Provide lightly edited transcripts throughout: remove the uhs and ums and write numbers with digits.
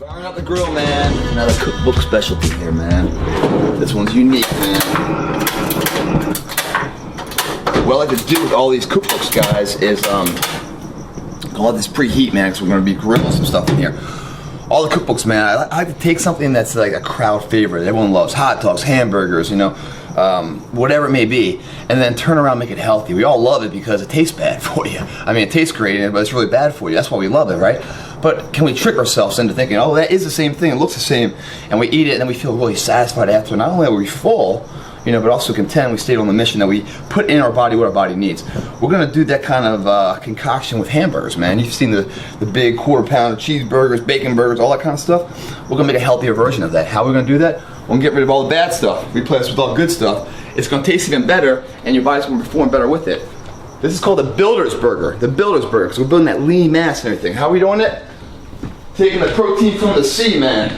Firing up the grill, man. Another cookbook specialty here, man. This one's unique, man. What I like to do with all these cookbooks, guys, is call this preheat, man, because we're going to be grilling some stuff in here. All the cookbooks, man, I like to take something that's like a crowd favorite. Everyone loves hot dogs, hamburgers, you know, whatever it may be, and then turn around and make it healthy. We all love it because it tastes bad for you. I mean, it tastes great, but it's really bad for you. That's why we love it, right? But can we trick ourselves into thinking, oh, that is the same thing, it looks the same, and we eat it, and then we feel really satisfied after. Not only are we full, you know, but also content. We stayed on the mission that we put in our body what our body needs. We're gonna do that kind of concoction with hamburgers, man. You've seen the big quarter-pounder cheeseburgers, bacon burgers, all that kind of stuff. We're gonna make a healthier version of that. How are we gonna do that? We're gonna get rid of all the bad stuff, replace it with all good stuff. It's gonna taste even better, and your body's gonna perform better with it. This is called the Builder's Burger. The Builder's Burger, because we're building that lean mass and everything. How are we doing it? Taking the protein from the sea, man.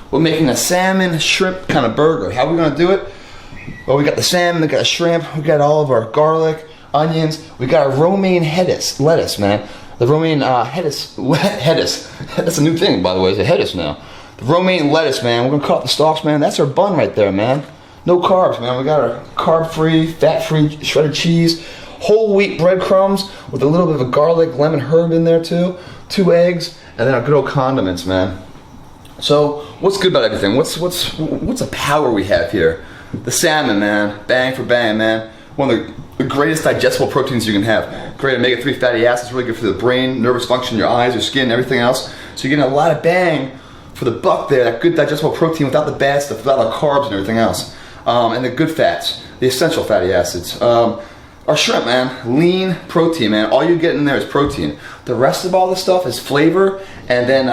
We're making a salmon, shrimp kind of burger. How are we gonna do it? Well, we got the salmon, we got the shrimp, we got all of our garlic, onions, we got our romaine lettuce, man. The romaine lettuce, that's a new thing, by the way, it's a lettuce now. The romaine lettuce, man, we're gonna cut off the stalks, man. That's our bun right there, man. No carbs, man. We got our carb-free, fat-free shredded cheese, whole wheat breadcrumbs with a little bit of a garlic, lemon herb in there too, 2 eggs, and then our good old condiments, man. So, what's good about everything? What's the power we have here? The salmon, man, bang for bang, man. One of the greatest digestible proteins you can have. Great omega-3 fatty acids, really good for the brain, nervous function, your eyes, your skin, everything else. So you're getting a lot of bang for the buck there, that good digestible protein without the bad stuff, without the carbs and everything else. And the good fats, the essential fatty acids. Our shrimp, man, lean protein, man. All you get in there is protein. The rest of all this stuff is flavor and then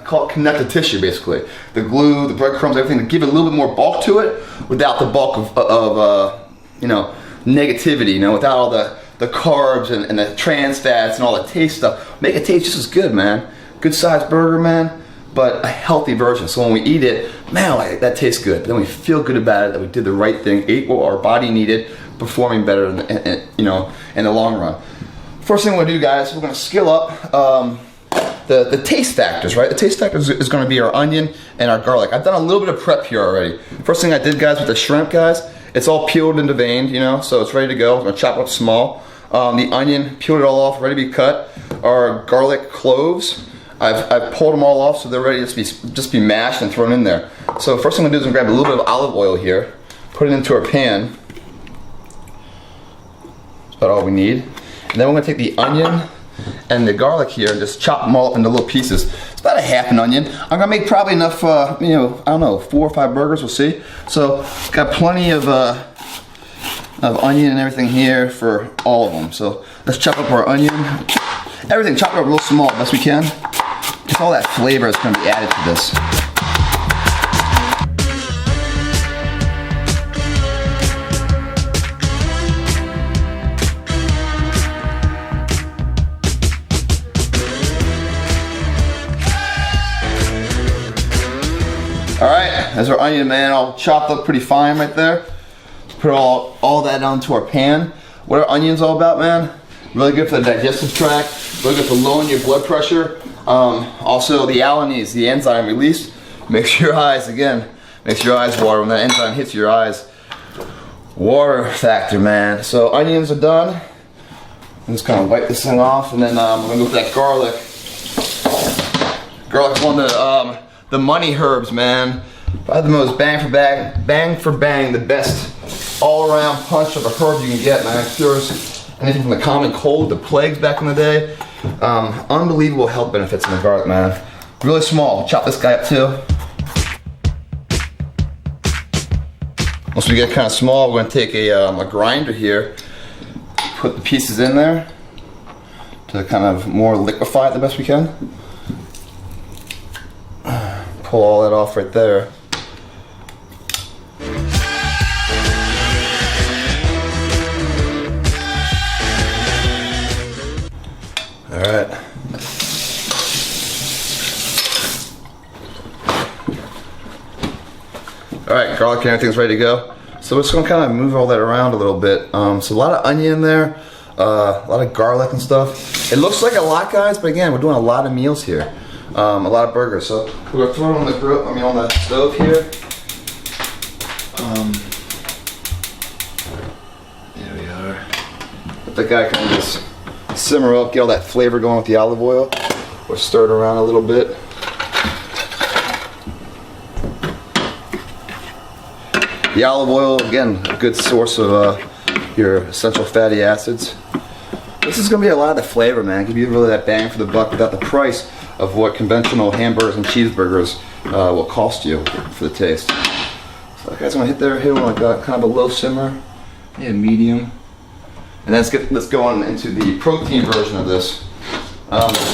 call it connective tissue, basically. The glue, the breadcrumbs, everything to give it a little bit more bulk to it without the bulk of you know, negativity, you know, without all the carbs and the trans fats and all the taste stuff. Make it taste just as good, man. Good sized burger, man, but a healthy version. So when we eat it, man, like, that tastes good. But then we feel good about it, that we did the right thing, ate what our body needed, performing better, you know, in the long run. First thing we're gonna do, guys, we're gonna skill up the taste factors, right? The taste factors is gonna be our onion and our garlic. I've done a little bit of prep here already. First thing I did, guys, with the shrimp, guys, it's all peeled and deveined, you know, so it's ready to go. I'm gonna chop it up small. The onion, peeled it all off, ready to be cut. Our garlic cloves, I've pulled them all off so they're ready to just be mashed and thrown in there. So first thing I'm gonna do is I'm gonna grab a little bit of olive oil here, put it into our pan. That's about all we need. And then we're gonna take the onion and the garlic here and just chop them all up into little pieces. It's about a half an onion. I'm gonna make probably enough, you know, I don't know, 4 or 5 burgers, we'll see. So got plenty of onion and everything here for all of them. So let's chop up our onion. Everything, chop it up real small, best we can. Just all that flavor is gonna be added to this. Alright, there's our onion, man, all chopped up pretty fine right there. Put all that onto our pan. What are onions all about, man? Really good for the digestive tract, really good for lowering your blood pressure. Also the alanine, the enzyme released, makes your eyes, again, makes your eyes water. When that enzyme hits your eyes, water factor, man. So onions are done. I'm just kind of wipe this thing off, and then we're gonna go with that garlic. Garlic's one of the money herbs, man. Probably the most bang for bang, the best all-around punch of a herb you can get, man. It cures anything from the common cold, the plagues back in the day. Unbelievable health benefits in the garlic, man. Really small. Chop this guy up too. Once we get kind of small, we're going to take a grinder here, put the pieces in there to kind of more liquefy it the best we can. Pull all that off right there. Alright. Alright, garlic and everything's ready to go. So we're just going to kind of move all that around a little bit. So a lot of onion in there, a lot of garlic and stuff. It looks like a lot, guys, but again, we're doing a lot of meals here. a lot of burgers. So we're gonna throw it on the grill. I mean, on the stove here. There we are. Let the guy kind of just simmer up, get all that flavor going with the olive oil. We'll stir it around a little bit. The olive oil, again, a good source of your essential fatty acids. This is going to be a lot of the flavor, man. Give you really that bang for the buck without the price of what conventional hamburgers and cheeseburgers will cost you for the taste. So guys, I'm going to hit on like kind of a low simmer, yeah, medium. And then let's go on into the protein version of this.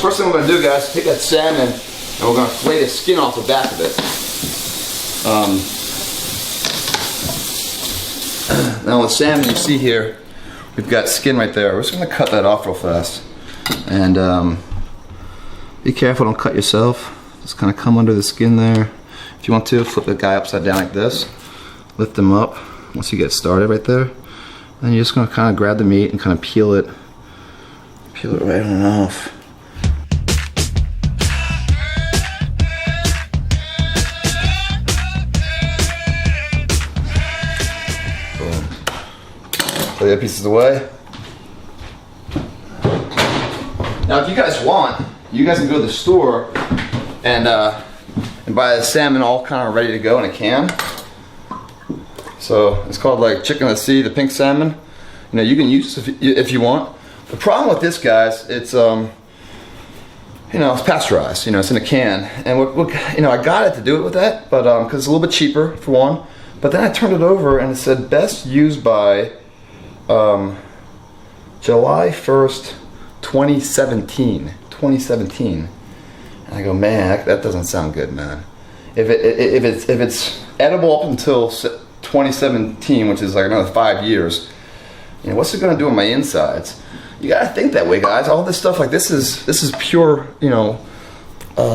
First thing we're going to do, guys, is take that salmon and we're going to fillet the skin off the back of it. Now the salmon you see here, we've got skin right there. We're just going to cut that off real fast. And be careful, don't cut yourself. Just kind of come under the skin there. If you want to, flip the guy upside down like this. Lift him up once you get started right there. Then you're just going to kind of grab the meat and kind of peel it right on off. Put the other pieces away. Now, if you guys want, you guys can go to the store and buy the salmon all kind of ready to go in a can. So it's called like chicken at sea, the pink salmon. You know, you can use this if you want. The problem with this, guys, it's you know, it's pasteurized. You know, it's in a can, and you know, I got it to do it with that, but because it's a little bit cheaper for one. But then I turned it over and it said best used by July 1st, 2017. 2017. And I go, man, that doesn't sound good, man. If it's edible up until 2017, which is like another 5 years, you know, what's it gonna do on my insides? You gotta think that way, guys. All this stuff, like this is pure, you know,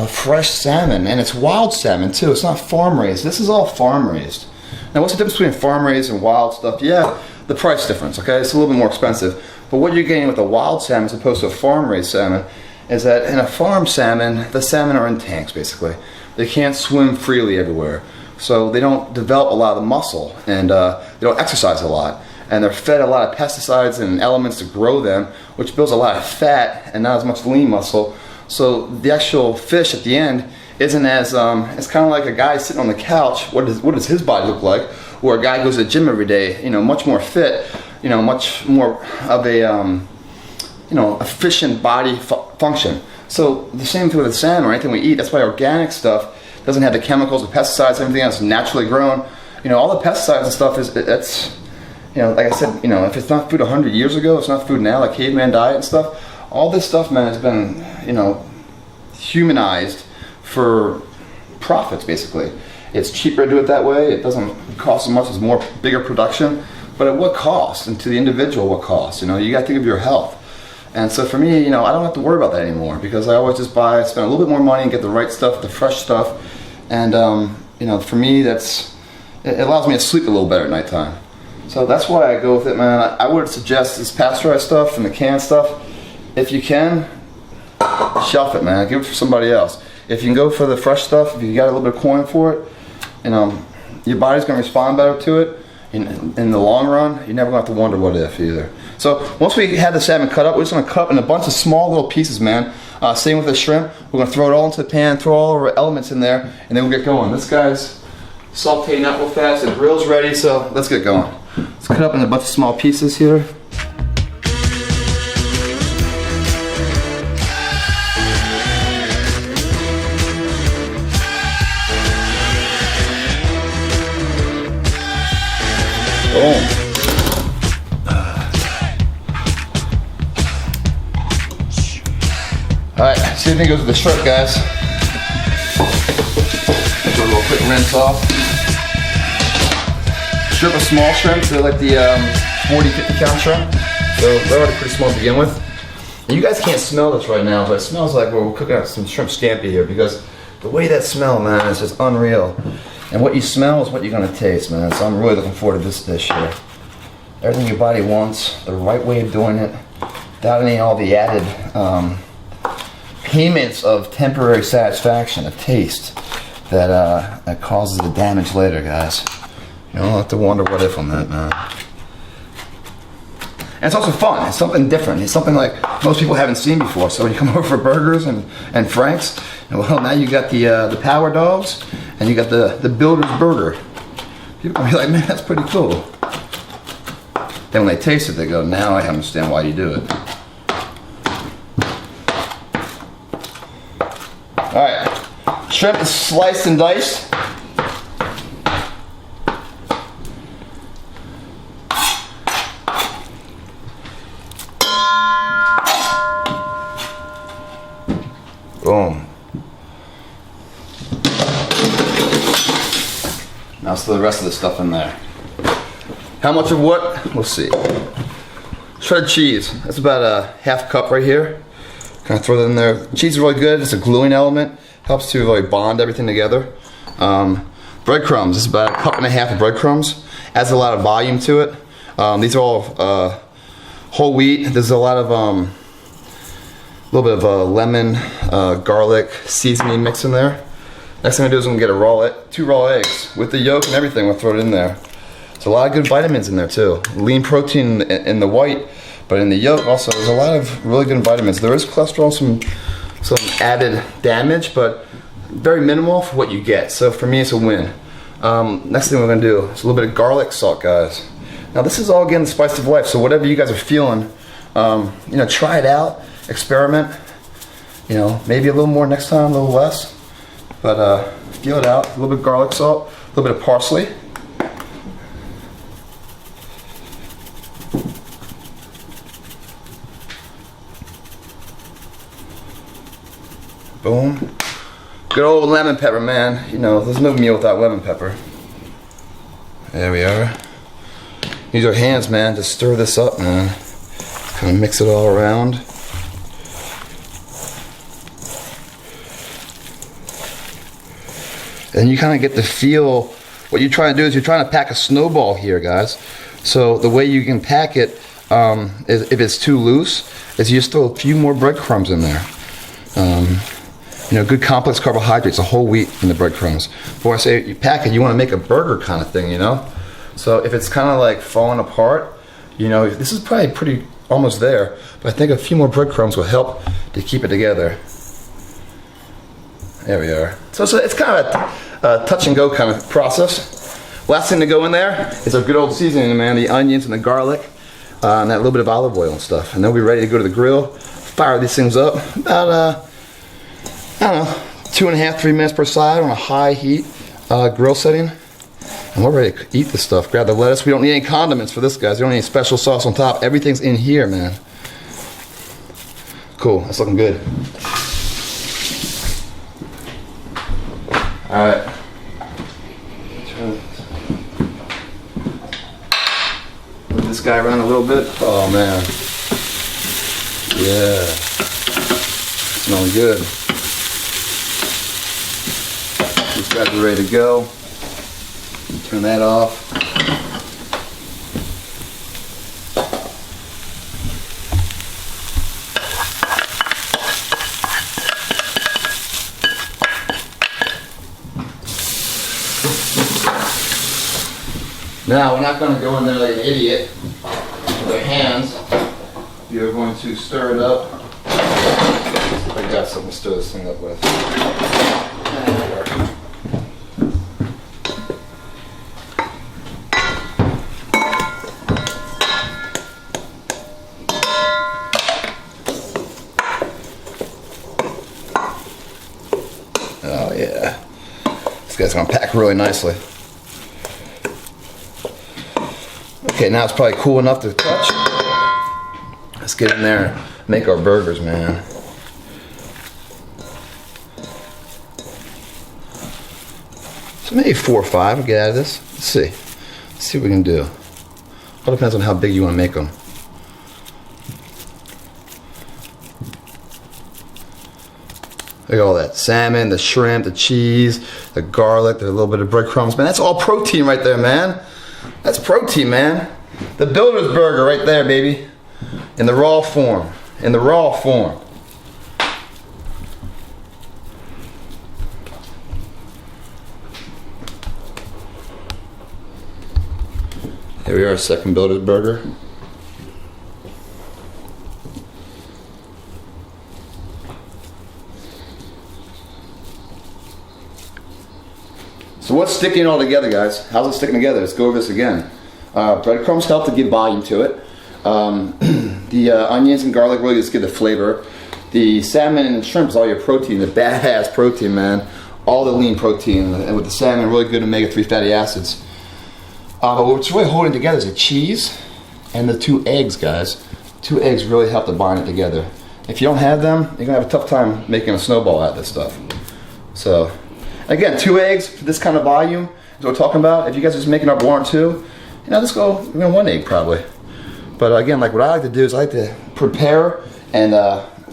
fresh salmon, and it's wild salmon too. It's not farm raised. This is all farm raised. Now, what's the difference between farm raised and wild stuff? Yeah, the price difference. Okay, it's a little bit more expensive. But what you're getting with a wild salmon as opposed to a farm raised salmon is that in a farm salmon, the salmon are in tanks basically. They can't swim freely everywhere, so they don't develop a lot of the muscle, and they don't exercise a lot. And they're fed a lot of pesticides and elements to grow them, which builds a lot of fat and not as much lean muscle. So the actual fish at the end isn't as, it's kind of like a guy sitting on the couch. What does his body look like? Or a guy goes to the gym every day, you know, much more fit, you know, much more of a, you know, efficient body function. So the same thing with the salmon or anything we eat. That's why organic stuff doesn't have the chemicals, the pesticides, everything else naturally grown. You know, all the pesticides and stuff that's, you know, like I said, you know, if it's not food 100 years ago, it's not food now, like caveman diet and stuff. All this stuff, man, has been, you know, humanized for profits, basically. It's cheaper to do it that way. It doesn't cost as much. It's more bigger production. But at what cost? And to the individual, what cost? You know, you got to think of your health. And so for me, you know, I don't have to worry about that anymore because I always just spend a little bit more money and get the right stuff, the fresh stuff. And, you know, for me, it allows me to sleep a little better at nighttime. So that's why I go with it, man. I would suggest this pasteurized stuff and the canned stuff. If you can, shelf it, man. Give it for somebody else. If you can go for the fresh stuff, if you got a little bit of coin for it, you know, your body's going to respond better to it. In the long run, you're never going to have to wonder what if either. So once we have the salmon cut up, we're just going to cut up in a bunch of small little pieces, man. Same with the shrimp. We're going to throw it all into the pan, throw all our elements in there, and then we'll get going. This guy's sauteing up real fast. The grill's ready, so let's get going. Let's cut up in a bunch of small pieces here. Boom. Alright, same thing goes with the shrimp, guys. Do a little quick rinse off. Shrimp are small shrimps, they're like the 40-50 count shrimp. So they're already pretty small to begin with. And you guys can't smell this right now, but it smells like we're cooking up some shrimp scampi here because the way that smell, man, is just unreal. And what you smell is what you're gonna taste, man. So I'm really looking forward to this dish here. Everything your body wants, the right way of doing it, without any all the added payments of temporary satisfaction, a taste that causes the damage later, guys. You don't have to wonder what if on that, man. And it's also fun. It's something different. It's something like most people haven't seen before. So when you come over for burgers and Frank's, well, now you got the Power Dogs and you got the Builder's Burger. People will be like, man, that's pretty cool. Then when they taste it, they go, now I understand why you do it. All right, shrimp is sliced and diced. Boom. Now let's throw the rest of the stuff in there. How much of what? We'll see. Shredded cheese. That's about a half cup right here. Kind of throw that in there. Cheese is really good. It's a gluing element. Helps to really bond everything together. Breadcrumbs. It's about a cup and a half of breadcrumbs. Adds a lot of volume to it. These are all whole wheat. There's a lot of little bit of lemon, garlic, seasoning mix in there. Next thing I'm gonna do is I'm gonna get 2 raw eggs with the yolk and everything. We'll throw it in there. There's a lot of good vitamins in there too. Lean protein in the white, but in the yolk also there's a lot of really good vitamins. There is cholesterol, some added damage, but very minimal for what you get. So for me, it's a win. Next thing we're gonna do is a little bit of garlic salt, guys. Now this is all again the spice of life. So whatever you guys are feeling, you know, try it out, experiment. You know, maybe a little more next time, a little less, but feel it out. A little bit of garlic salt, a little bit of parsley. Boom. Good old lemon pepper, man. You know, there's no meal without lemon pepper. There we are. Use our hands, man, to stir this up, man. Kind of mix it all around. And you kind of get to feel, what you're trying to do is you're trying to pack a snowball here, guys. So the way you can pack it, is if it's too loose, is you just throw a few more breadcrumbs in there. You know, good complex carbohydrates, a whole wheat in the breadcrumbs. Before I say you pack it, you want to make a burger kind of thing, you know? So if it's kind of like falling apart, you know, this is probably pretty almost there, but I think a few more breadcrumbs will help to keep it together. There we are. So it's kind of a touch and go kind of process. Last thing to go in there is our good old seasoning, man, the onions and the garlic, and that little bit of olive oil and stuff. And then we'll be ready to go to the grill, fire these things up about, I don't know, 2.5, 3 minutes per side on a high heat grill setting. And we're ready to eat this stuff. Grab the lettuce. We don't need any condiments for this, guys. We don't need any special sauce on top. Everything's in here, man. Cool, that's looking good. All right. Move this guy around a little bit. Oh man. Yeah. Smelling good. These guys are ready to go. Turn that off. Now, we're not going to go in there like an idiot with our hands. You're going to stir it up. I got something to stir this thing up with. Oh yeah. This guy's going to pack really nicely. Okay, now it's probably cool enough to touch. Let's get in there and make our burgers, man. So maybe 4 or 5 will get out of this. Let's see. Let's see what we can do. All depends on how big you want to make them. Look at all that salmon, the shrimp, the cheese, the garlic, the little bit of breadcrumbs. Man, that's all protein right there, man. That's protein, man. The Builder's Burger right there, baby. In the raw form. In the raw form. Here we are, second builder's burger. So what's sticking it all together, guys? How's it sticking together? Let's go over this again. Breadcrumbs help to give volume to it. The onions and garlic really just give the flavor. The salmon and shrimp is all your protein, the badass protein, man. All the lean protein, and with the salmon, really good omega-3 fatty acids. But what's really holding together is the cheese and the 2 eggs, guys. 2 eggs really help to bind it together. If you don't have them, you're gonna have a tough time making a snowball out of this stuff. So, again, 2 eggs for this kind of volume is what we're talking about. If you guys are just making up 1 or 2, you know, let's go 1 egg probably. But again, like what I like to do is I like to prepare and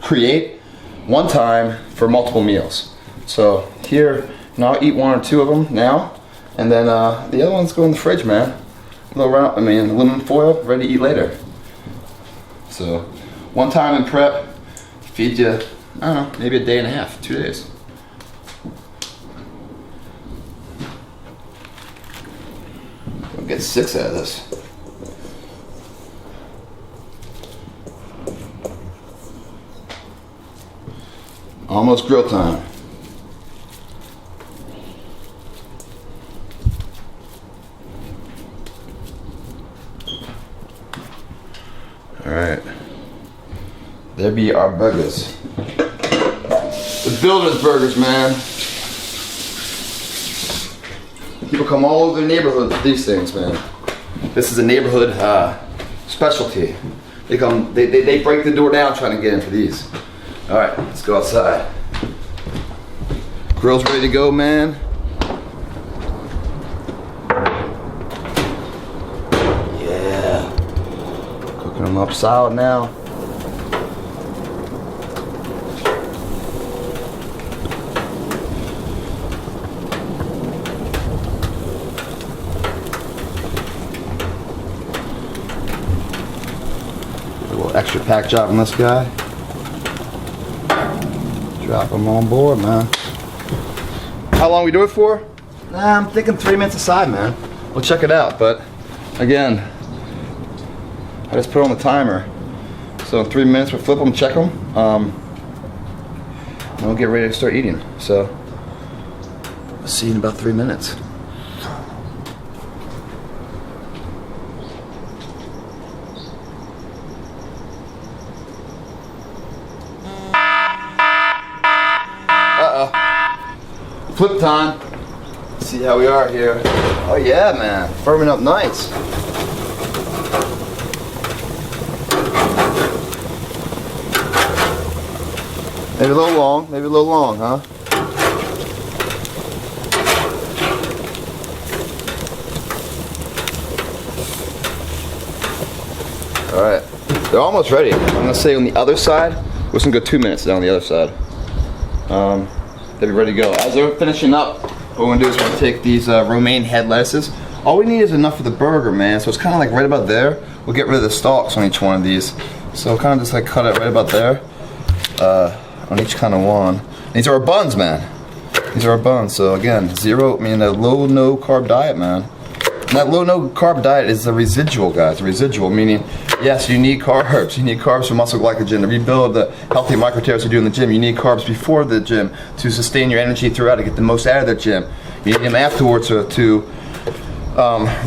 create one time for multiple meals. So here, you know, I'll eat 1 or 2 of them now, and then the other ones go in the fridge, man. A little round, aluminum foil, ready to eat later. So, one time in prep, feed you, I don't know, maybe a day and a half, 2 days. We'll get 6 out of this. Almost grill time. All right, there be our burgers. The builders' burgers, man. People come all over the neighborhood for these things, man. This is a neighborhood specialty. They come, they break the door down trying to get in for these. All right, let's go outside. Grill's ready to go, man. Yeah, cooking them up solid now. A little extra pack job on this guy. Drop them on board, man. How long we do it for? Nah, I'm thinking 3 minutes aside, man. We'll check it out, but again, I just put on the timer. So in 3 minutes we'll flip them, check them, and we'll get ready to start eating. So, I'll see you in about 3 minutes. Flip time. See how we are here. Oh yeah, man, firming up nice. Maybe a little long, huh? All right, they're almost ready. I'm gonna say on the other side, we're gonna go 2 minutes down the other side. They'll be ready to go. As they're finishing up, what we're gonna do is we're gonna take these romaine head lettuces. All we need is enough for the burger, man. So it's kind of like right about there. We'll get rid of the stalks on each one of these. So kind of just like cut it right about there on each kind of one. These are our buns, man. These are our buns. So again, zero, a low no carb diet, man. And that low no carb diet is the residual, guys. The residual, meaning, yes, you need carbs. You need carbs for muscle glycogen to rebuild the healthy micro tears you do in the gym. You need carbs before the gym to sustain your energy throughout, to get the most out of the gym. You need them afterwards to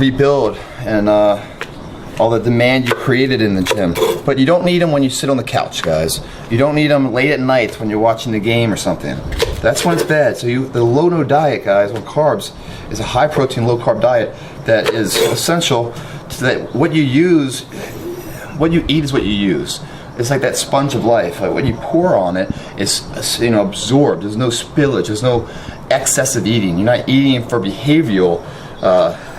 rebuild and all the demand you created in the gym. But you don't need them when you sit on the couch, guys. You don't need them late at night when you're watching the game or something. That's when it's bad. So the low no diet, guys, on carbs is a high protein, low carb diet that is essential so that what you use, what you eat is what you use. It's like that sponge of life. Like what you pour on it is, absorbed. There's no spillage. There's no excessive eating. You're not eating for behavioral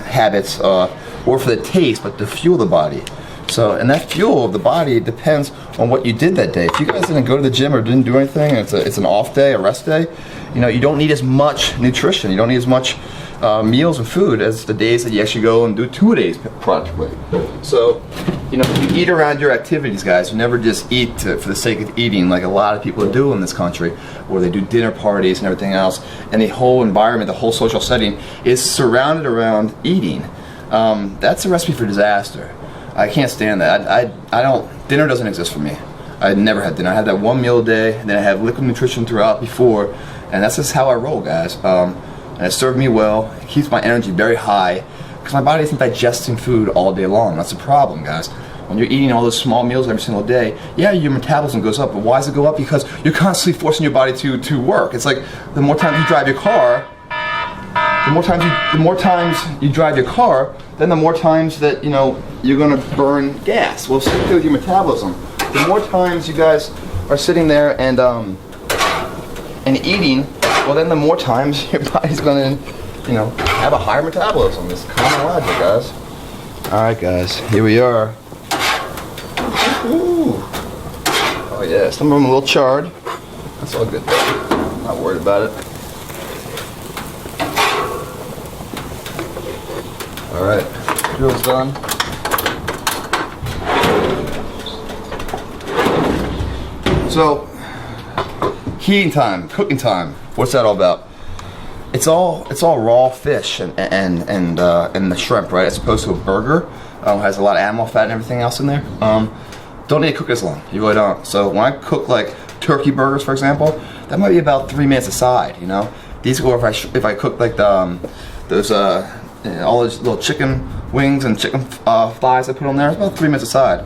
habits or for the taste, but to fuel the body. So, and that fuel of the body depends on what you did that day. If you guys didn't go to the gym or didn't do anything, and it's an off day, a rest day, you don't need as much nutrition. You don't need as much meals and food as the days that you actually go and do 2 days practically. So, you eat around your activities, guys. You never just eat for the sake of eating like a lot of people do in this country, where they do dinner parties and everything else, and the whole environment, the whole social setting is surrounded around eating. That's a recipe for disaster. I can't stand that. I don't, dinner doesn't exist for me. I never had dinner. I had that one meal a day, and then I have liquid nutrition throughout before, and that's just how I roll, guys. And it served me well. It keeps my energy very high, because my body isn't digesting food all day long. That's a problem, guys. When you're eating all those small meals every single day, yeah, your metabolism goes up, but why does it go up? Because you're constantly forcing your body to work. It's like the more times you drive your car, the more times you drive your car, then the more times that you're gonna burn gas. Well, same thing with your metabolism. The more times you guys are sitting there and eating, well, then the more times your body's gonna have a higher metabolism. It's common logic, guys. All right, guys, here we are. Ooh. Oh yeah, some of them a little charred. That's all good. Not worried about it. All right, grill's done. So, heating time, cooking time. What's that all about? It's all raw fish and the shrimp, right? As opposed to a burger, has a lot of animal fat and everything else in there. Don't need to cook as long. You really don't. So when I cook like turkey burgers, for example, that might be about 3 minutes aside. These go if I cook like all those little chicken wings and chicken thighs I put on there. It's about 3 minutes aside.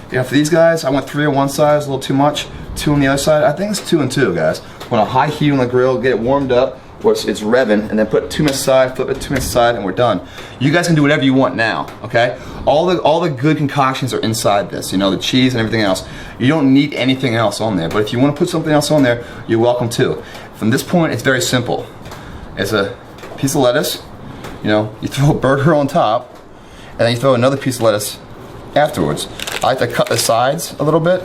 For these guys, I went 3 on one side, it's a little too much. 2 on the other side. I think it's 2 and 2, guys. When a high heat on the grill, get it warmed up, where it's revving, and then put 2 minutes aside, flip it 2 minutes aside, and we're done. You guys can do whatever you want now, okay? All the good concoctions are inside this, the cheese and everything else. You don't need anything else on there, but if you want to put something else on there, you're welcome to. From this point, it's very simple. It's a piece of lettuce, you throw a burger on top, and then you throw another piece of lettuce afterwards. I like to cut the sides a little bit.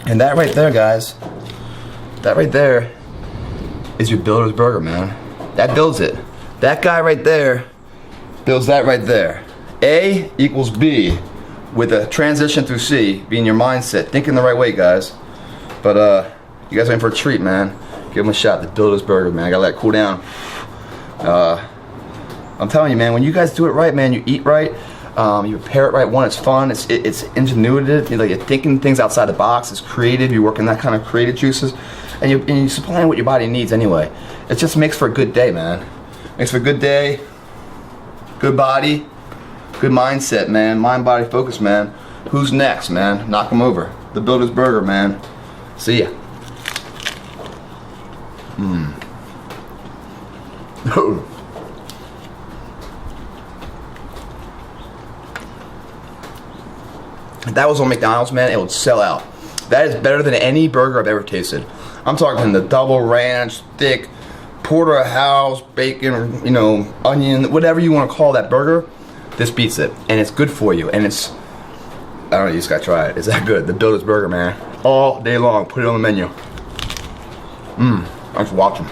And that right there, guys, that right there is your builder's burger, man. That builds it. That guy right there builds that right there. A equals B with a transition through C being your mindset. Thinking the right way, guys. But you guys are in for a treat, man. Give them a shot, the builder's burger, man. I gotta let it cool down. I'm telling you, man, when you guys do it right, man, you eat right, you prepare it right. One, it's fun, it's ingenuitive, you're thinking things outside the box, it's creative, you're working that kind of creative juices, and you're supplying what your body needs anyway. It just makes for a good day, man. Makes for a good day, good body, good mindset, man. Mind, body, focus, man. Who's next, man? Knock them over. The Builder's Burger, man. See ya. If that was on McDonald's, man, it would sell out. That is better than any burger I've ever tasted. I'm talking the double ranch, thick, porterhouse, bacon, onion, whatever you want to call that burger. This beats it, and it's good for you, and it's, I don't know, you just gotta try it. It's that good. The Builder's Burger, man. All day long, put it on the menu. Thanks for watching.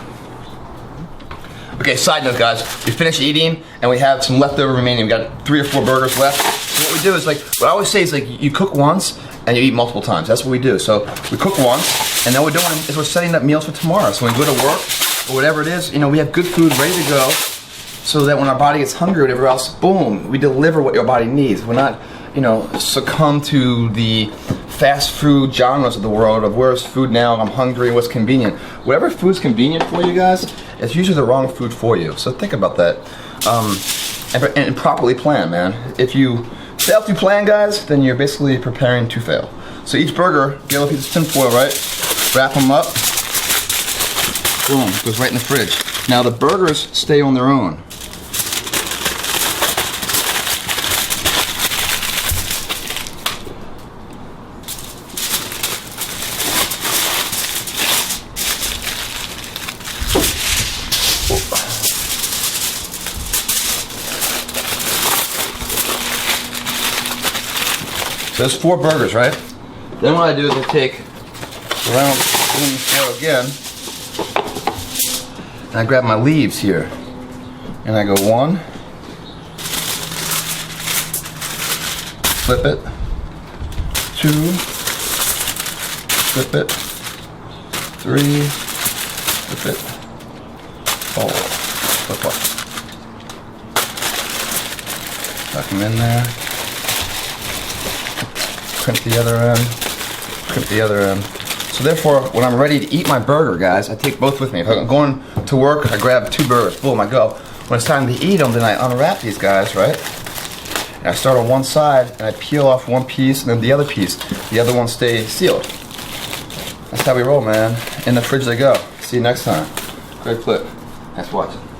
Okay, side note, guys, we finished eating and we have some leftover remaining. We got 3 or 4 burgers left. So what we do is what I always say is you cook once and you eat multiple times. That's what we do. So we cook once, and then what we're doing is we're setting up meals for tomorrow. So when we go to work or whatever it is, we have good food ready to go, so that when our body gets hungry or whatever else, boom, we deliver what your body needs. We're not, succumb to the fast food genres of the world of where's food now, I'm hungry, what's convenient. Whatever food's convenient for you guys, it's usually the wrong food for you. So think about that. And properly plan, man. If you fail to plan, guys, then you're basically preparing to fail. So each burger, get a little piece of tin foil, right? Wrap them up. Boom, goes right in the fridge. Now the burgers stay on their own. So there's 4 burgers, right? Then what I do is I take the round aluminum foil again, and I grab my leaves here, and I go 1, flip it, 2, flip it, 3, flip it, 4, flip up. Tuck them in there. Crimp the other end. Crimp the other end. So therefore, when I'm ready to eat my burger, guys, I take both with me. If I'm going to work, I grab 2 burgers. Boom, I go. When it's time to eat them, then I unwrap these guys, right? And I start on one side, and I peel off one piece, and then the other piece. The other one stays sealed. That's how we roll, man. In the fridge they go. See you next time. Greg Plitt. Thanks for watching.